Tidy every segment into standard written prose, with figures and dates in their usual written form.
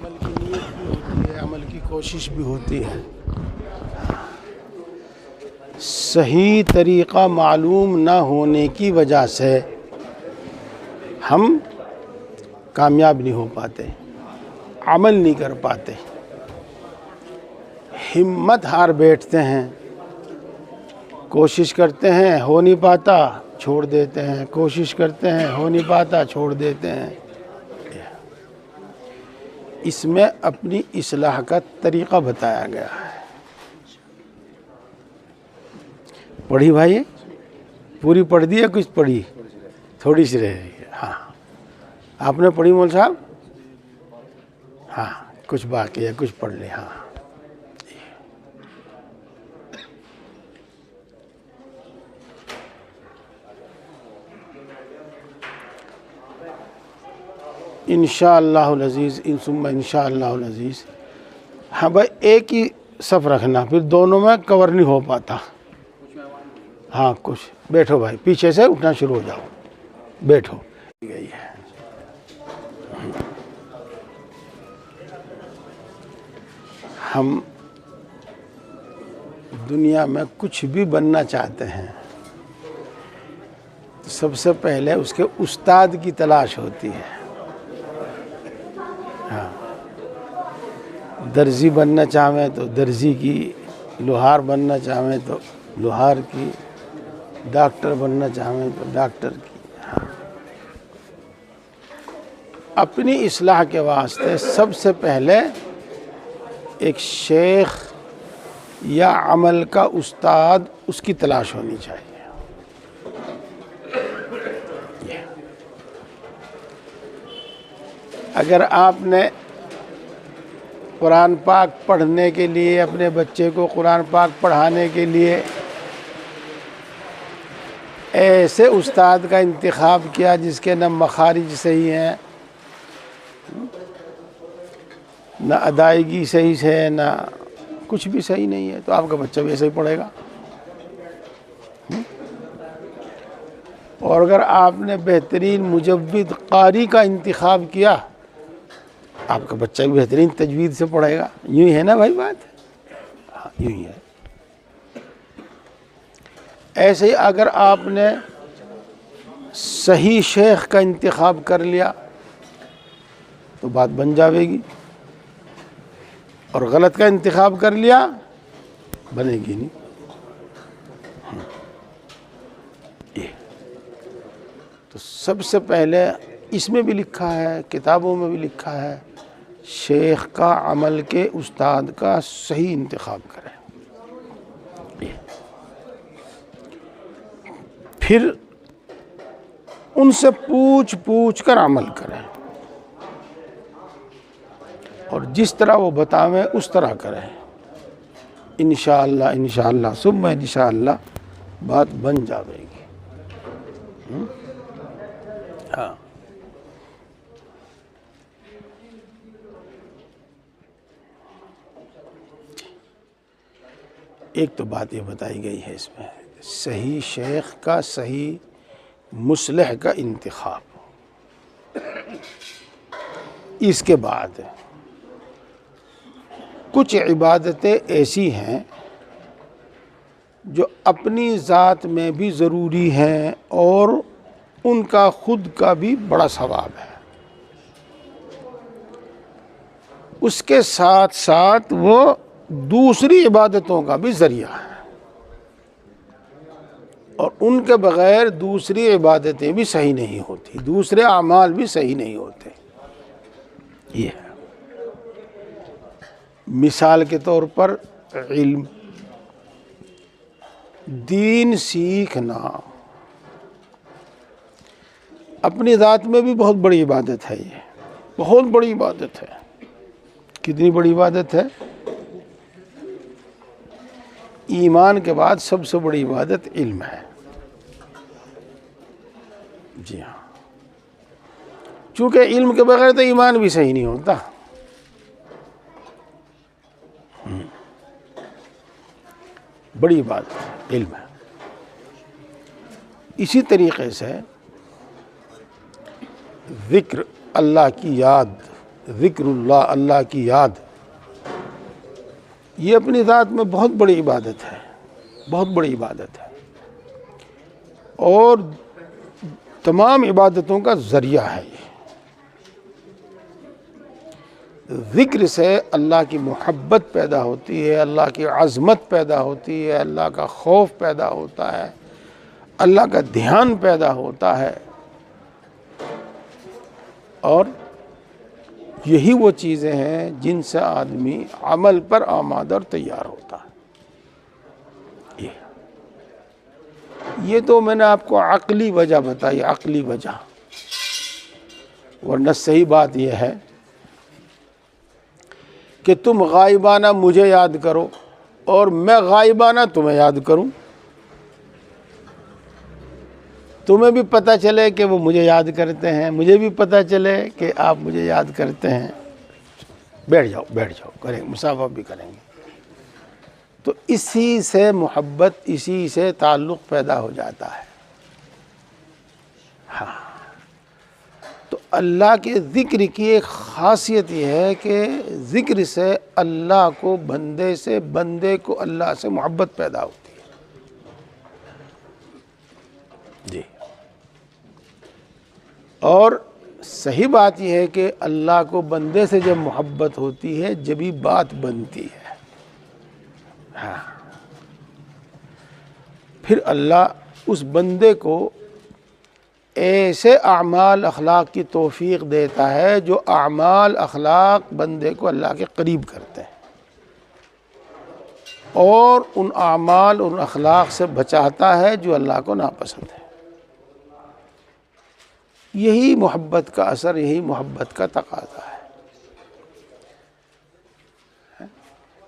عمل کی نیت بھی ہوتی ہے، عمل کی کوشش بھی ہوتی ہے، صحیح طریقہ معلوم نہ ہونے کی وجہ سے ہم کامیاب نہیں ہو پاتے، عمل نہیں کر پاتے، ہمت ہار بیٹھتے ہیں، کوشش کرتے ہیں ہو نہیں پاتا چھوڑ دیتے ہیں، کوشش کرتے ہیں ہو نہیں پاتا چھوڑ دیتے ہیں۔ اس میں اپنی اصلاح کا طریقہ بتایا گیا ہے۔ پڑھی بھائی؟ پوری پڑھ دی ہے کچھ پڑھی؟ تھوڑی سی رہ رہی ہے۔ ہاں آپ نے پڑھی مول صاحب؟ ہاں کچھ باقی ہے، کچھ پڑھ لیں۔ ہاں انشاءاللہ العزیز ثم انشاءاللہ العزیز۔ ہاں بھائی ایک ہی صف رکھنا، پھر دونوں میں کور نہیں ہو پاتا۔ ہاں کچھ بیٹھو بھائی، پیچھے سے اٹھنا شروع ہو جاؤ، بیٹھو۔ گئی ہے ہم دنیا میں کچھ بھی بننا چاہتے ہیں تو سب سے پہلے اس کے استاد کی تلاش ہوتی ہے۔ ہاں درزی بننا چاہیں تو درزی کی، لوہار بننا چاہیں تو لوہار کی، ڈاکٹر بننا چاہیں تو ڈاکٹر کی۔ ہاں اپنی اصلاح کے واسطے سب سے پہلے ایک شیخ یا عمل کا استاد اس کی تلاش ہونی چاہیے۔ اگر آپ نے قرآن پاک پڑھنے کے لیے، اپنے بچے کو قرآن پاک پڑھانے کے لیے ایسے استاد کا انتخاب کیا جس کے نہ مخارج صحیح ہیں، نہ ادائیگی صحیح ہے، نہ کچھ بھی صحیح نہیں ہے، تو آپ کا بچہ بھی ایسے ہی پڑھے گا۔ اور اگر آپ نے بہترین مجود قاری کا انتخاب کیا، آپ کا بچہ بھی بہترین تجوید سے پڑھے گا۔ یوں ہی ہے نا بھائی بات؟ ہاں یوں ہی ہے۔ ایسے ہی اگر آپ نے صحیح شیخ کا انتخاب کر لیا تو بات بن جاوے گی، اور غلط کا انتخاب کر لیا بنے گی نہیں۔ تو سب سے پہلے اس میں بھی لکھا ہے، کتابوں میں بھی لکھا ہے، شیخ کا، عمل کے استاد کا صحیح انتخاب کریں۔ پھر ان سے پوچھ پوچھ کر عمل کریں، اور جس طرح وہ بتاویں اس طرح کریں۔ انشاءاللہ انشاءاللہ ثم انشاءاللہ بات بن جاوے گی۔ ہاں ایک تو بات یہ بتائی گئی ہے اس میں، صحیح شیخ کا، صحیح مصلح کا انتخاب۔ اس کے بعد کچھ عبادتیں ایسی ہیں جو اپنی ذات میں بھی ضروری ہیں اور ان کا خود کا بھی بڑا ثواب ہے، اس کے ساتھ ساتھ وہ دوسری عبادتوں کا بھی ذریعہ ہے، اور ان کے بغیر دوسری عبادتیں بھی صحیح نہیں ہوتی، دوسرے اعمال بھی صحیح نہیں ہوتے۔ یہ ہے مثال کے طور پر علم، دین سیکھنا اپنی ذات میں بھی بہت بڑی عبادت ہے، یہ بہت بڑی عبادت ہے۔ کتنی بڑی عبادت ہے؟ ایمان کے بعد سب سے بڑی عبادت علم ہے۔ جی ہاں، چونکہ علم کے بغیر تو ایمان بھی صحیح نہیں ہوتا۔ بڑی بات علم ہے۔ اسی طریقے سے ذکر، اللہ کی یاد، ذکر اللہ، اللہ کی یاد، یہ اپنی ذات میں بہت بڑی عبادت ہے، بہت بڑی عبادت ہے، اور تمام عبادتوں کا ذریعہ ہے یہ۔ ذکر سے اللہ کی محبت پیدا ہوتی ہے، اللہ کی عظمت پیدا ہوتی ہے، اللہ کا خوف پیدا ہوتا ہے، اللہ کا دھیان پیدا ہوتا ہے، اور یہی وہ چیزیں ہیں جن سے آدمی عمل پر آمادہ اور تیار ہوتا ہے۔ یہ تو میں نے آپ کو عقلی وجہ بتائی، عقلی وجہ، ورنہ صحیح بات یہ ہے کہ تم غائبانہ مجھے یاد کرو اور میں غائبانہ تمہیں یاد کروں، تمہیں بھی پتہ چلے کہ وہ مجھے یاد کرتے ہیں، مجھے بھی پتہ چلے کہ آپ مجھے یاد کرتے ہیں۔ بیٹھ جاؤ کریں، مصافحہ بھی کریں گے۔ تو اسی سے محبت، اسی سے تعلق پیدا ہو جاتا ہے۔ ہاں، تو اللہ کے ذکر کی ایک خاصیت یہ ہے کہ ذکر سے اللہ کو بندے سے، بندے کو اللہ سے محبت پیدا ہوتی ہے۔ جی، اور صحیح بات یہ ہے کہ اللہ کو بندے سے جب محبت ہوتی ہے جبھی بات بنتی ہے۔ ہاں، پھر اللہ اس بندے کو ایسے اعمال اخلاق کی توفیق دیتا ہے جو اعمال اخلاق بندے کو اللہ کے قریب کرتے ہیں، اور ان اعمال، ان اخلاق سے بچاتا ہے جو اللہ کو ناپسند ہے۔ یہی محبت کا اثر، یہی محبت کا تقاضا ہے۔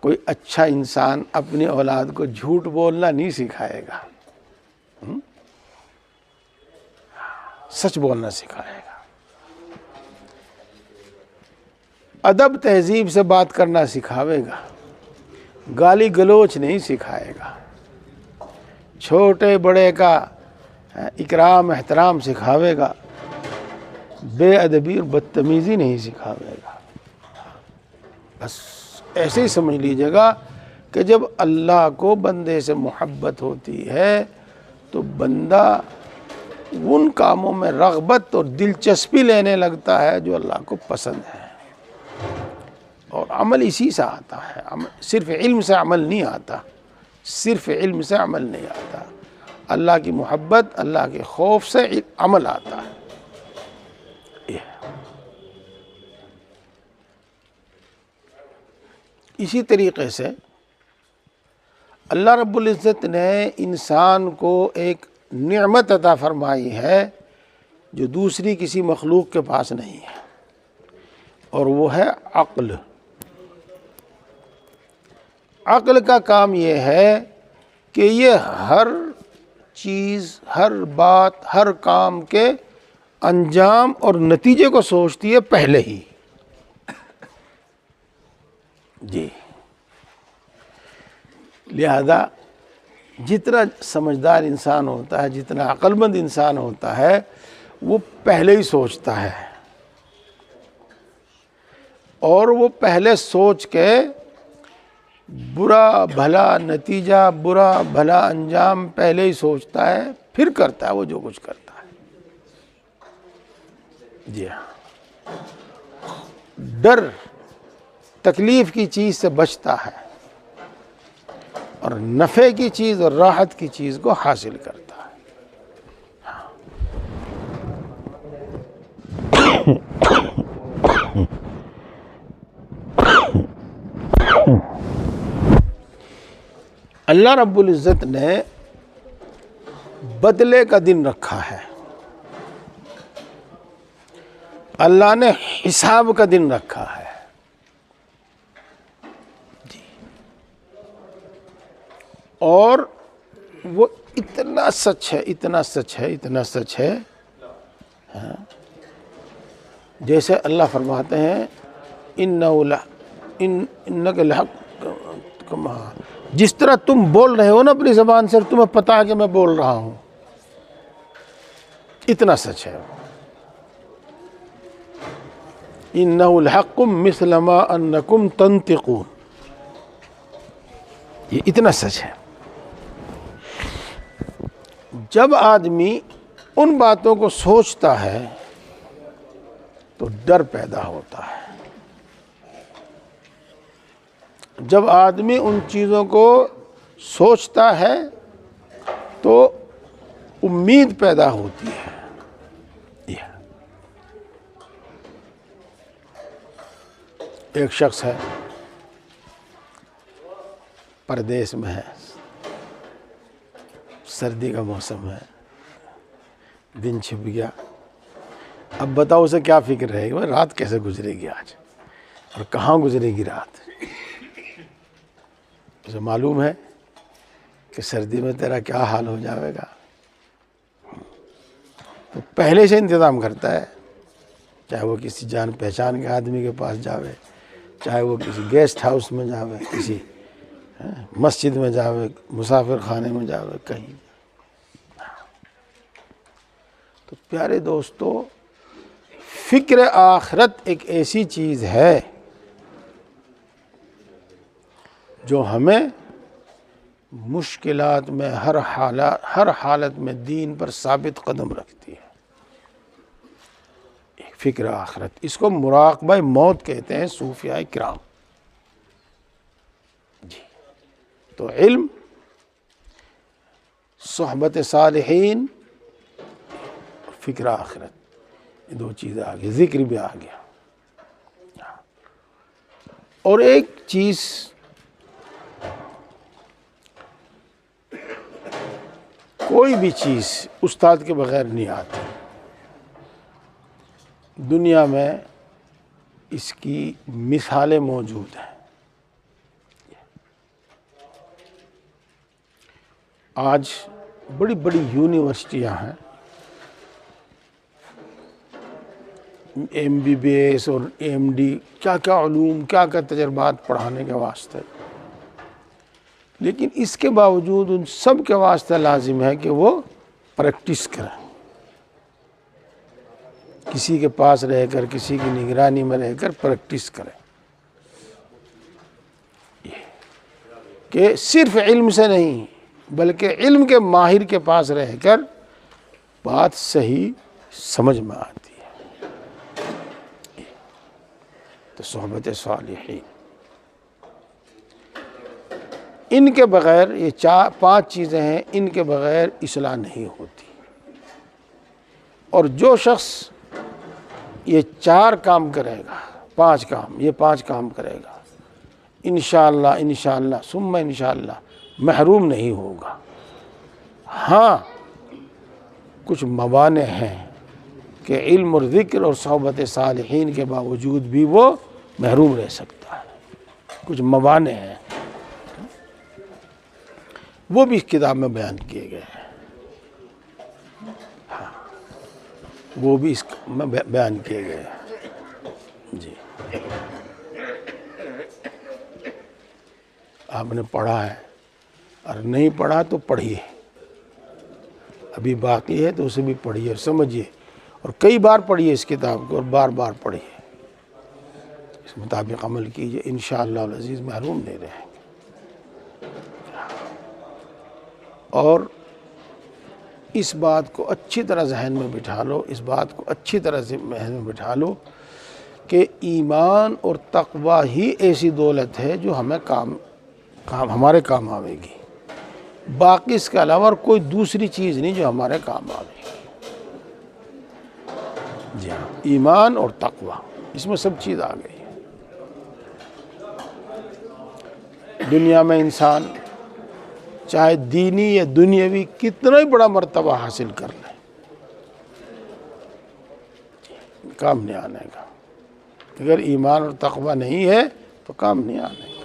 کوئی اچھا انسان اپنی اولاد کو جھوٹ بولنا نہیں سکھائے گا، سچ بولنا سکھائے گا، ادب تہذیب سے بات کرنا سکھاوے گا، گالی گلوچ نہیں سکھائے گا، چھوٹے بڑے کا اکرام احترام سکھاوے گا، بے ادبی اور بدتمیزی نہیں سکھاوے گا۔ بس ایسے ہی سمجھ لیجیے گا کہ جب اللہ کو بندے سے محبت ہوتی ہے تو بندہ ان کاموں میں رغبت اور دلچسپی لینے لگتا ہے جو اللہ کو پسند ہے، اور عمل اسی سے آتا ہے۔ صرف علم سے عمل نہیں آتا، صرف علم سے عمل نہیں آتا، اللہ کی محبت، اللہ کے خوف سے عمل آتا ہے۔ اسی طریقے سے اللہ رب العزت نے انسان کو ایک نعمت عطا فرمائی ہے جو دوسری کسی مخلوق کے پاس نہیں ہے، اور وہ ہے عقل۔ عقل کا کام یہ ہے کہ یہ ہر چیز، ہر بات، ہر کام کے انجام اور نتیجے کو سوچتی ہے پہلے ہی۔ جی، لہذا جتنا سمجھدار انسان ہوتا ہے، جتنا عقل مند انسان ہوتا ہے، وہ پہلے ہی سوچتا ہے، اور وہ پہلے سوچ کے برا بھلا نتیجہ، برا بھلا انجام پہلے ہی سوچتا ہے، پھر کرتا ہے وہ جو کچھ کرتا ہے۔ جی ہاں، ڈر تکلیف کی چیز سے بچتا ہے اور نفع کی چیز اور راحت کی چیز کو حاصل کرتا ہے۔ اللہ رب العزت نے بدلے کا دن رکھا ہے، اللہ نے حساب کا دن رکھا ہے۔ اور وہ اتنا سچ ہے، اتنا سچ ہے، اتنا سچ ہے، جیسے اللہ فرماتے ہیں انک الحق، جس طرح تم بول رہے ہو نا اپنی زبان سے، تمہیں پتا ہے کہ میں بول رہا ہوں، اتنا سچ ہے۔ انہ الحق مثل ما انکم تنطقون، یہ اتنا سچ ہے۔ جب آدمی ان باتوں کو سوچتا ہے تو ڈر پیدا ہوتا ہے، جب آدمی ان چیزوں کو سوچتا ہے تو امید پیدا ہوتی ہے۔ ایک شخص ہے، پردیس میں ہے، سردی کا موسم ہے، دن چھپ گیا، اب بتاؤ اسے کیا فکر رہے گی، رات کیسے گزرے گی آج اور کہاں گزرے گی رات۔ اسے معلوم ہے کہ سردی میں تیرا کیا حال ہو جائے گا، تو پہلے سے انتظام کرتا ہے، چاہے وہ کسی جان پہچان کے آدمی کے پاس جاوے، چاہے وہ کسی گیسٹ ہاؤس میں جاوے، کسی مسجد میں جاوے، مسافر خانے میں جاوے، کہیں۔ تو پیارے دوستو، فکر آخرت ایک ایسی چیز ہے جو ہمیں مشکلات میں ہر حالت میں دین پر ثابت قدم رکھتی ہے۔ فکر آخرت، اس کو مراقبہ موت کہتے ہیں صوفیاء کرام۔ جی، تو علم، صحبت صالحین، فکر آخرت، یہ دو چیزیں آ گئی، ذکر بھی آ گیا۔ اور ایک چیز کوئی بھی چیز استاد کے بغیر نہیں آتی، دنیا میں اس کی مثالیں موجود ہیں۔ آج بڑی بڑی یونیورسٹیاں ہیں، MBBS اور MD، کیا کیا علوم، کیا کیا تجربات پڑھانے کے واسطے، لیکن اس کے باوجود ان سب کے واسطے لازم ہے کہ وہ پریکٹس کریں، کسی کے پاس رہ کر، کسی کی نگرانی میں رہ کر پریکٹس کریں، کہ صرف علم سے نہیں بلکہ علم کے ماہر کے پاس رہ کر بات صحیح سمجھ میں آتی ہے۔ تو صحبت صالحین، ان کے بغیر، یہ 5 چیزیں ہیں، ان کے بغیر اصلاح نہیں ہوتی۔ اور جو شخص یہ 4 کام کرے گا، 5 کام، یہ 5 کام کرے گا، انشاءاللہ ثم انشاءاللہ محروم نہیں ہوگا۔ ہاں، کچھ موانع ہیں کہ علم اور ذکر اور صحبت صالحین کے باوجود بھی وہ محروم رہ سکتا ہے، کچھ موانع ہیں، وہ بھی اس کتاب میں بیان کیے گئے ہیں، وہ بھی اس میں بیان کیے گئے ہیں۔ جی، آپ نے پڑھا ہے، اور نہیں پڑھا تو پڑھیے، ابھی باقی ہے تو اسے بھی پڑھیے اور سمجھیے، اور کئی بار پڑھیے اس کتاب کو، اور بار بار پڑھیے، اس مطابق عمل کیجیے، انشاءاللہ العزیز محروم نہیں رہیں گے۔ اور اس بات کو اچھی طرح ذہن میں بٹھا لو، اس بات کو اچھی طرح ذہن میں بٹھا لو کہ ایمان اور تقوی ہی ایسی دولت ہے جو ہمیں ہمارے کام آئے گی، باقی اس کے علاوہ کوئی دوسری چیز نہیں جو ہمارے کام آئے گی۔ جی ہاں، ایمان اور تقوی، اس میں سب چیز آ گئی ہے۔ دنیا میں انسان چاہے دینی یا دنیاوی کتنا ہی بڑا مرتبہ حاصل کر لے، کام نہیں آنے گا۔ اگر ایمان اور تقوی نہیں ہے تو کام نہیں آنے گا،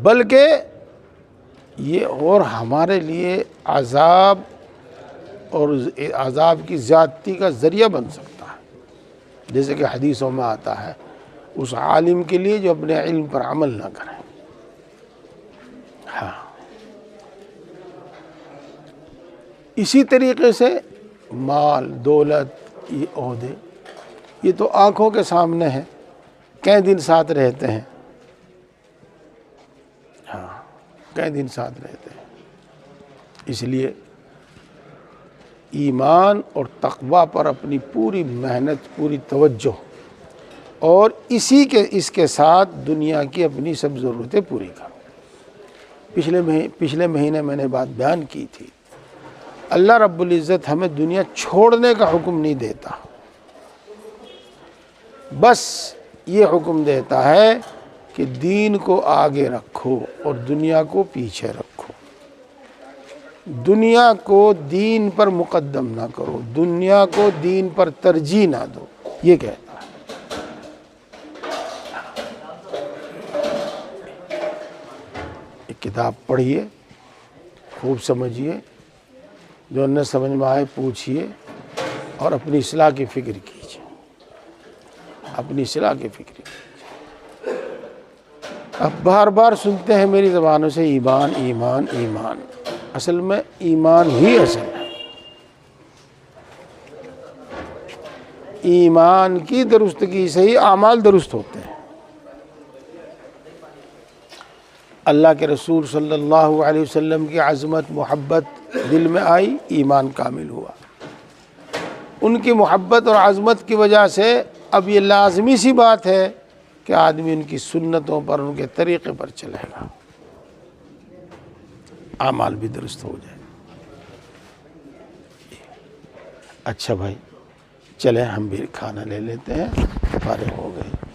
بلکہ یہ اور ہمارے لیے عذاب اور عذاب کی زیادتی کا ذریعہ بن سکتا ہے، جیسے کہ حدیثوں میں آتا ہے، اس عالم کے لیے جو اپنے علم پر عمل نہ کرے۔ ہاں، اسی طریقے سے مال، دولت، یہ عہدے، یہ تو آنکھوں کے سامنے ہے، کئی دن ساتھ رہتے ہیں، ہاں کئی دن ساتھ رہتے ہیں۔ اس لیے ایمان اور تقوی پر اپنی پوری محنت، پوری توجہ، اور اس کے ساتھ دنیا کی اپنی سب ضرورتیں پوری کرو۔ پچھلے مہینے میں نے بات بیان کی تھی، اللہ رب العزت ہمیں دنیا چھوڑنے کا حکم نہیں دیتا، بس یہ حکم دیتا ہے کہ دین کو آگے رکھو اور دنیا کو پیچھے رکھو۔ دنیا کو دین پر مقدم نہ کرو، دنیا کو دین پر ترجیح نہ دو، یہ کہتا ہے۔ ایک کتاب پڑھیے، خوب سمجھیے، جو نہ سمجھ میں آئے پوچھیے، اور اپنی اصلاح کی فکر کیجیے، اپنی اصلاح کی فکر کیجیے۔ اب بار بار سنتے ہیں میری زبانوں سے ایمان ایمان ایمان، اصل میں ایمان ہی اصل ہے۔ ایمان کی درستگی سے ہی اعمال درست ہوتے ہیں۔ اللہ کے رسول صلی اللہ علیہ وسلم کی عظمت، محبت دل میں آئی، ایمان کامل ہوا۔ ان کی محبت اور عظمت کی وجہ سے اب یہ لازمی سی بات ہے کہ آدمی ان کی سنتوں پر، ان کے طریقے پر چلے گا، اعمال بھی درست ہو جائے۔ اچھا بھائی، چلیں ہم بھی کھانا لے لیتے ہیں، فارغ ہو گئے۔